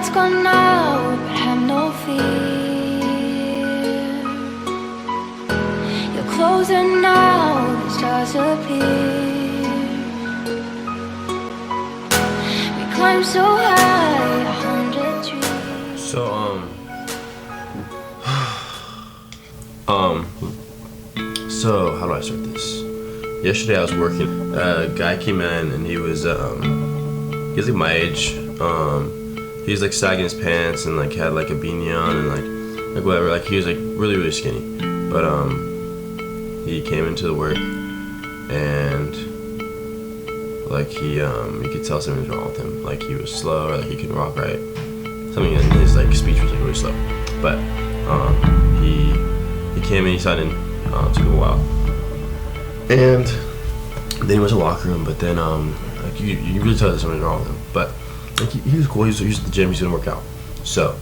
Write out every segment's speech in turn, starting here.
lights gone out, but have no fear. You're closer now, the stars appear. We climb so high, 100 trees. So how do I start this? Yesterday I was working. A guy came in and he was like my age. He was like sagging his pants and like had like a beanie on and like whatever. Like he was like really skinny. But he came into the work and like you could tell something was wrong with him. Like he was slow or like he couldn't walk right. Something in his like speech was like really slow. But he came in, he sat in, took a while. And then he went to the locker room, but then like you really tell that something was wrong with him. But like he was cool. He was at the gym. He's gonna work out. So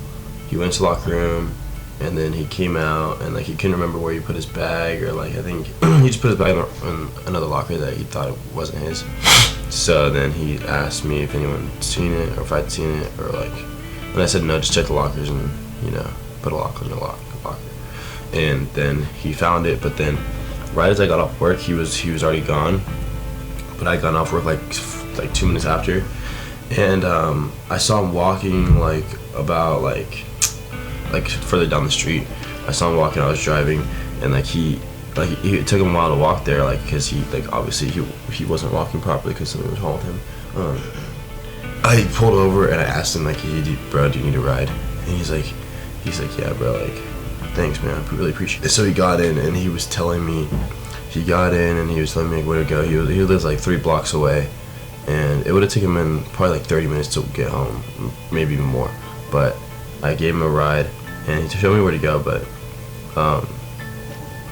he went to the locker room, and then he came out, and like he couldn't remember where he put his bag, or like I think he just put his bag in another locker that he thought it wasn't his. So then he asked me if anyone had seen it, or if I'd seen it, or like, and I said no, just check the lockers and put a lock on your locker. And then he found it, but then right as I got off work, he was already gone. But I got off work like 2 minutes after, and I saw him walking like about like further down the street. I saw him walking. I was driving, and it took him a while to walk there, like because he like obviously he wasn't walking properly because something was wrong with him. I pulled over and I asked him like, hey, bro, do you need a ride? And he's like, yeah, bro, like, thanks, man, I really appreciate it. So he got in and he was telling me like where to go. He lives like 3 blocks away, and it would have taken him probably like 30 minutes to get home, maybe even more. But I gave him a ride and he showed me where to go. But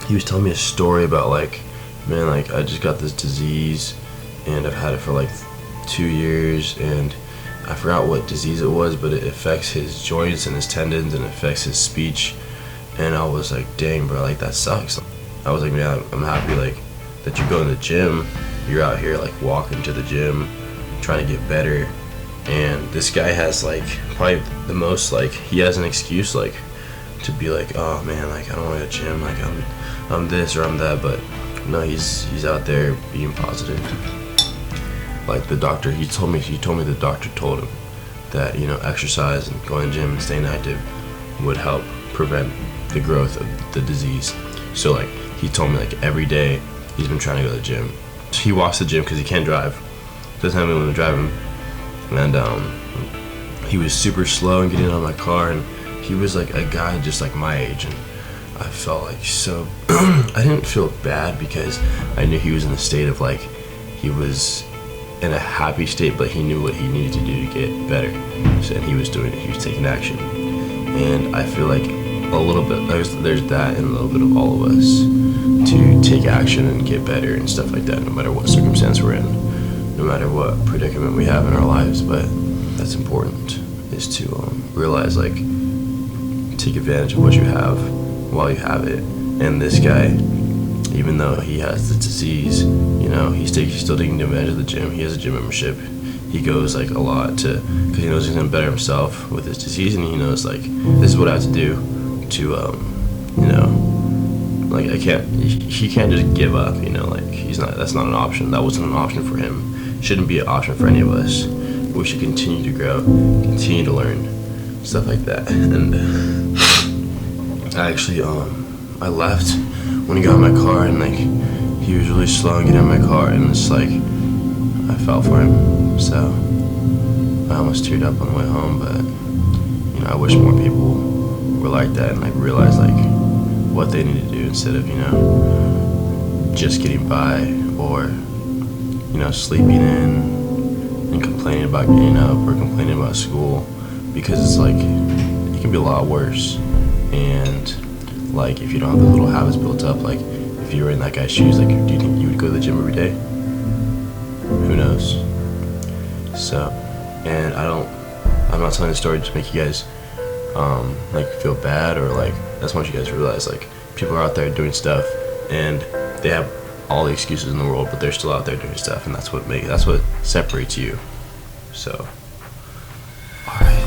he was telling me a story about like, man, like I just got this disease and I've had it for like 2 years, and I forgot what disease it was, but it affects his joints and his tendons and affects his speech. And I was like, dang, bro, like that sucks. I was like, man, I'm happy like that you go in the gym. You're out here like walking to the gym, trying to get better. And this guy has like probably the most, like he has an excuse like to be like, oh man, like I don't want to go to the gym, like I'm this or I'm that. But no, he's out there being positive. Like the doctor, he told me the doctor told him that exercise and going to the gym and staying active would help prevent the growth of the disease. So like he told me like every day he's been trying to go to the gym. He walks to the gym because he can't drive, doesn't have anyone to drive him, and he was super slow in getting out of my car, and he was like a guy just like my age, and I felt like so I didn't feel bad because I knew he was in a state of like he was in a happy state, but he knew what he needed to do to get better. So, and he was doing it, he was taking action. And I feel like a little bit, there's that in a little bit of all of us to take action and get better and stuff like that, no matter what circumstance we're in, no matter what predicament we have in our lives. But that's important, is to realize, like, take advantage of what you have while you have it. And this guy, even though he has the disease, he's still taking advantage of the gym. He has a gym membership. He goes like a lot because he knows he's gonna better himself with his disease, and he knows like this is what I have to do to like he can't just give up, like that's not an option. That wasn't an option for him. Shouldn't be an option for any of us. We should continue to grow, continue to learn, stuff like that. And I actually I left when he got in my car, and like he was really slow in getting in my car, and it's like I felt for him. So I almost teared up on the way home, but I wish more people were like that and like realize like what they need to do instead of just getting by or sleeping in and complaining about getting up or complaining about school, because it's like it can be a lot worse. And like if you don't have the little habits built up, like if you were in that guy's shoes, like do you think you would go to the gym every day? Who knows? So, and I'm not telling the story to make you guys like feel bad, or like I just want you guys to realize like people are out there doing stuff and they have all the excuses in the world, but they're still out there doing stuff, and that's what separates you. So, alright.